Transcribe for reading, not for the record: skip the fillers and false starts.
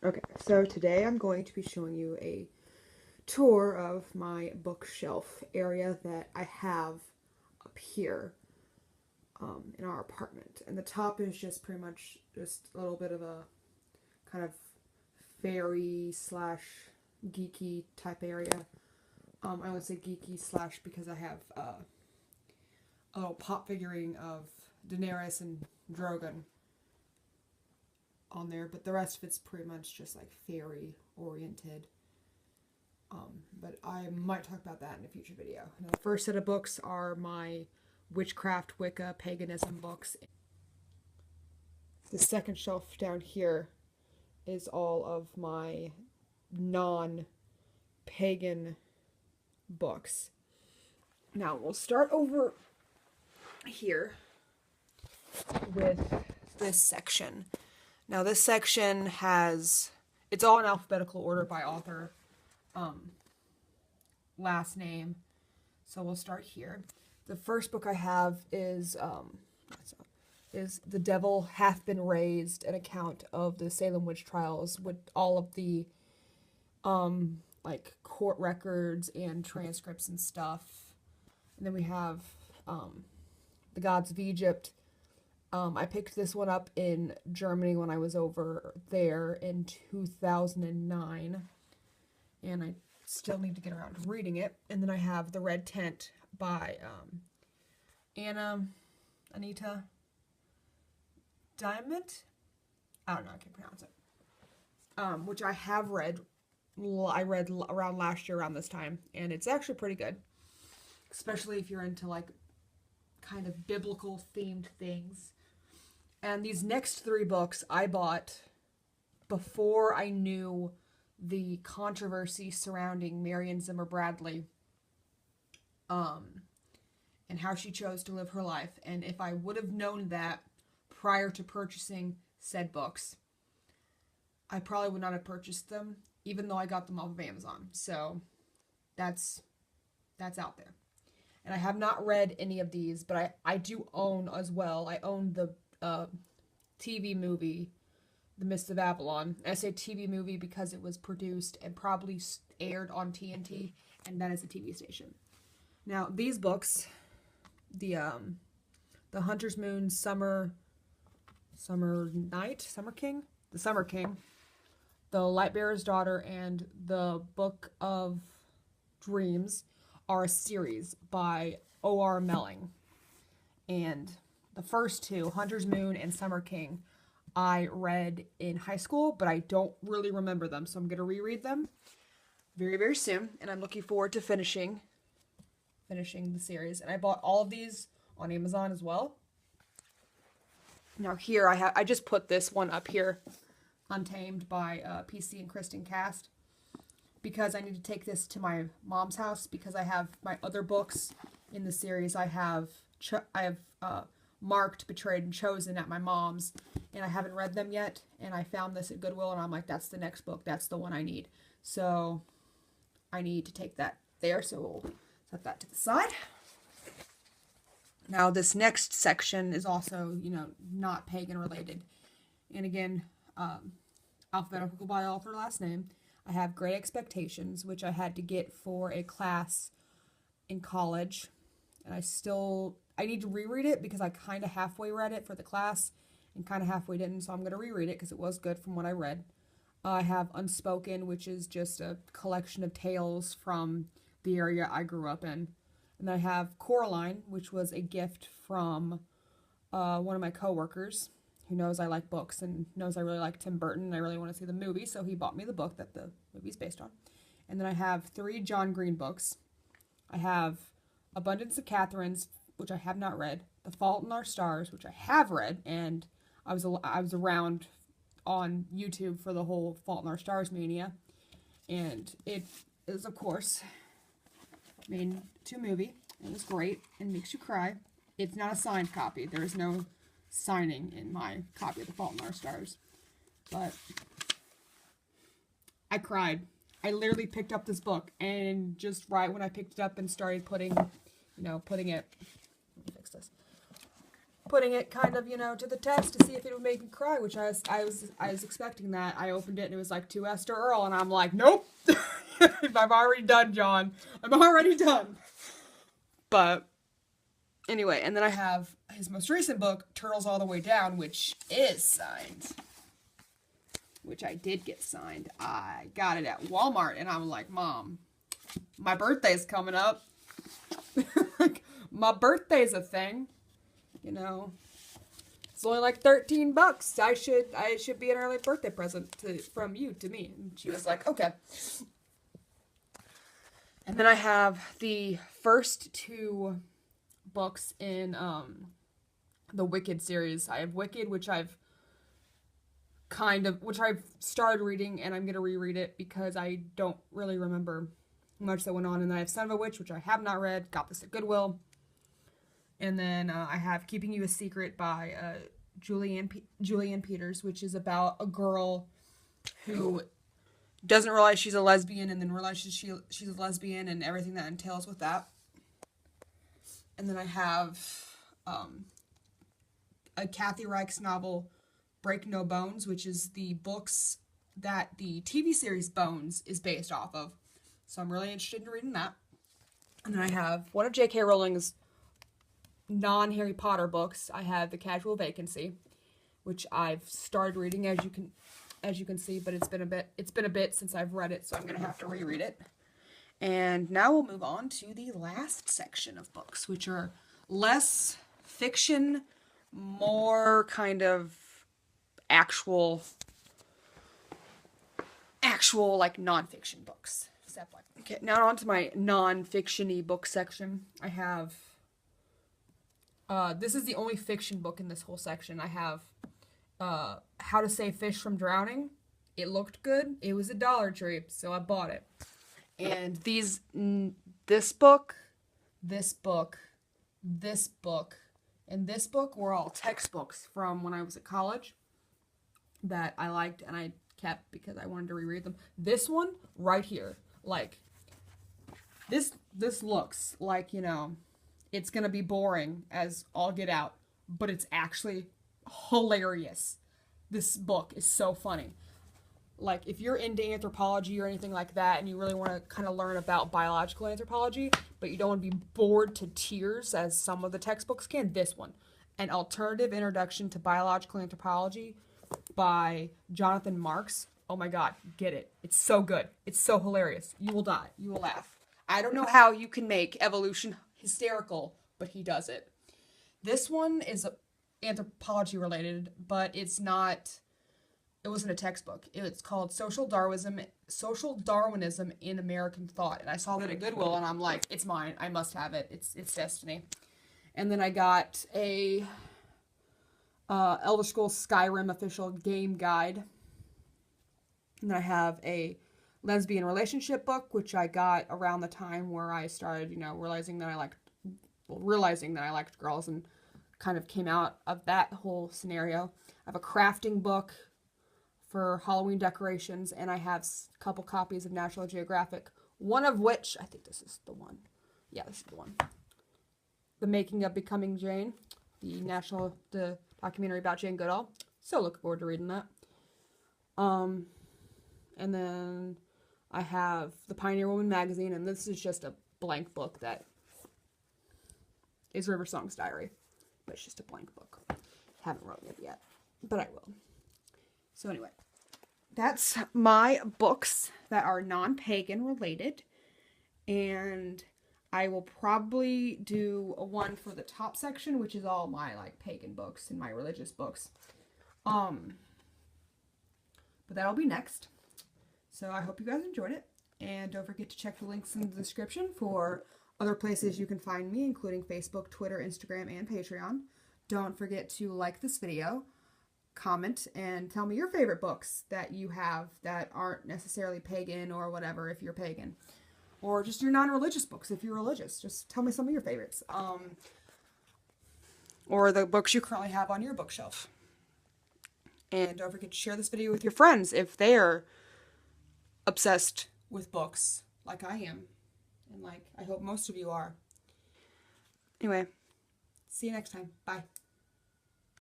Okay, so today I'm going to be showing you a tour of my bookshelf area that I have up here in our apartment. And the top is just pretty much just a little bit of a kind of fairy slash geeky type area. I would say geeky slash because I have a little pop figurine of Daenerys and Drogon on there, but the rest of it's pretty much just like fairy oriented. But I might talk about that in a future video. Now, the first set of books are my witchcraft, Wicca, paganism books. The second shelf down here is all of my non-pagan books. Now we'll start over here with this section. Now this section has, it's all in alphabetical order by author, last name. So we'll start here. The first book I have is The Devil Hath Been Raised, an account of the Salem witch trials with all of the like court records and transcripts and stuff. And then we have The Gods of Egypt. I picked this one up in Germany when I was over there in 2009, and I still need to get around to reading it. And then I have The Red Tent by Anita Diamond. I don't know, I can't pronounce it. Which I have read. I read around last year around this time, and it's actually pretty good, especially if you're into like kind of biblical themed things. And these next three books I bought before I knew the controversy surrounding Marion Zimmer Bradley, and how she chose to live her life. And if I would have known that prior to purchasing said books, I probably would not have purchased them, even though I got them off of Amazon. So that's out there. And I have not read any of these, but I do own as well. I own the TV movie, The Mists of Avalon. And I say TV movie because it was produced and probably aired on TNT, and that is a TV station. Now, these books, the Hunter's Moon, The Summer King, The Lightbearer's Daughter, and The Book of Dreams are a series by O.R. Melling. And the first two, Hunter's Moon and Summer King, I read in high school, but I don't really remember them, so I'm going to reread them very, very soon, and I'm looking forward to finishing the series. And I bought all of these on Amazon as well. Now here I just put this one up here, Untamed by PC and Kristen Cast, because I need to take this to my mom's house because I have my other books in the series. I have marked, betrayed, and chosen at my mom's, and I haven't read them yet. And I found this at Goodwill, and I'm like, that's the next book. That's the one I need. So I need to take that there. So we'll set that to the side. Now this next section is also, not pagan related. And again, alphabetical by author last name. I have Great Expectations, which I had to get for a class in college. And I need to reread it because I kind of halfway read it for the class and kind of halfway didn't. So I'm going to reread it because it was good from what I read. I have Unspoken, which is just a collection of tales from the area I grew up in. And then I have Coraline, which was a gift from one of my coworkers who knows I like books and knows I really like Tim Burton and I really want to see the movie, so he bought me the book that the movie's based on. And then I have 3 John Green books. I have Abundance of Catherines, which I have not read, The Fault in Our Stars, which I have read, and I was around on YouTube for the whole Fault in Our Stars mania, and it is, of course, made to movie. It was great and makes you cry. It's not a signed copy. There is no signing in my copy of The Fault in Our Stars, but I cried. I literally picked up this book, and just right when I picked it up and started putting it, let me fix this. putting it kind of, to the test to see if it would make me cry, which I was expecting that. I opened it and it was like to Esther Earl, and I'm like, nope. I'm already done, John. I'm already done. But anyway, and then I have his most recent book, Turtles All the Way Down, which is signed. Which I did get signed. I got it at Walmart, and I'm like, Mom, my birthday's coming up. My birthday's a thing. It's only like $13. I should be an early birthday present from you to me. And she was like, okay. And then I have the first 2 books in the Wicked series. I have Wicked, which I've started reading, and I'm going to reread it because I don't really remember much that went on. And then I have Son of a Witch, which I have not read. Got this at Goodwill. And then I have Keeping You a Secret by Julianne Peters, which is about a girl who doesn't realize she's a lesbian and then realizes she's a lesbian and everything that entails with that. And then I have a Kathy Reichs novel, Break No Bones, which is the books that the TV series Bones is based off of. So I'm really interested in reading that. And then I have one of J.K. Rowling's non-Harry Potter books. I have The Casual Vacancy, which I've started reading, as you can see, but it's been a bit since I've read it, so I'm gonna have to reread it. And now we'll move on to the last section of books, which are less fiction, more kind of actual like non-fiction books. Okay, now on to my non-fiction-y book section. I have this is the only fiction book in this whole section. I have How to Save Fish from Drowning. It looked good. It was a Dollar Tree, so I bought it. And this book, and this book were all textbooks from when I was at college that I liked and I kept because I wanted to reread them. This one right here, like this looks like, it's gonna be boring as all get out, but it's actually hilarious. This book is so funny. Like, if you're into anthropology or anything like that, and you really want to kind of learn about biological anthropology, but you don't want to be bored to tears as some of the textbooks can, this one, An Alternative Introduction to Biological Anthropology by Jonathan Marks. Oh my god, get it. It's so good. It's so hilarious. You will die. You will laugh. I don't know how you can make evolution hysterical, but he does it. This one is anthropology related, but it wasn't a textbook. It's called Social Darwinism in American Thought. And I saw that at Goodwill, and I'm like, it's mine. I must have it. It's destiny. And then I got a Elder Scrolls Skyrim official game guide. And then I have a lesbian relationship book, which I got around the time where I started, realizing that I liked girls and kind of came out of that whole scenario. I have a crafting book for Halloween decorations, and I have a couple copies of National Geographic, one of which, I think this is the one. Yeah, this is the one. The Making of Becoming Jane, the documentary about Jane Goodall. So looking forward to reading that. And then I have the Pioneer Woman magazine, and this is just a blank book that is River Song's diary, but it's just a blank book. Haven't written it yet, but I will. So anyway, that's my books that are non-pagan related, and I will probably do a one for the top section, which is all my pagan books and my religious books. But that'll be next. So I hope you guys enjoyed it, and don't forget to check the links in the description for other places you can find me, including Facebook, Twitter, Instagram, and Patreon. Don't forget to like this video, comment, and tell me your favorite books that you have that aren't necessarily pagan or whatever if you're pagan. Or just your non-religious books if you're religious. Just tell me some of your favorites. Or the books you currently have on your bookshelf. And don't forget to share this video with your friends if they are obsessed with books like I am. And I hope most of you are. Anyway, see you next time. Bye.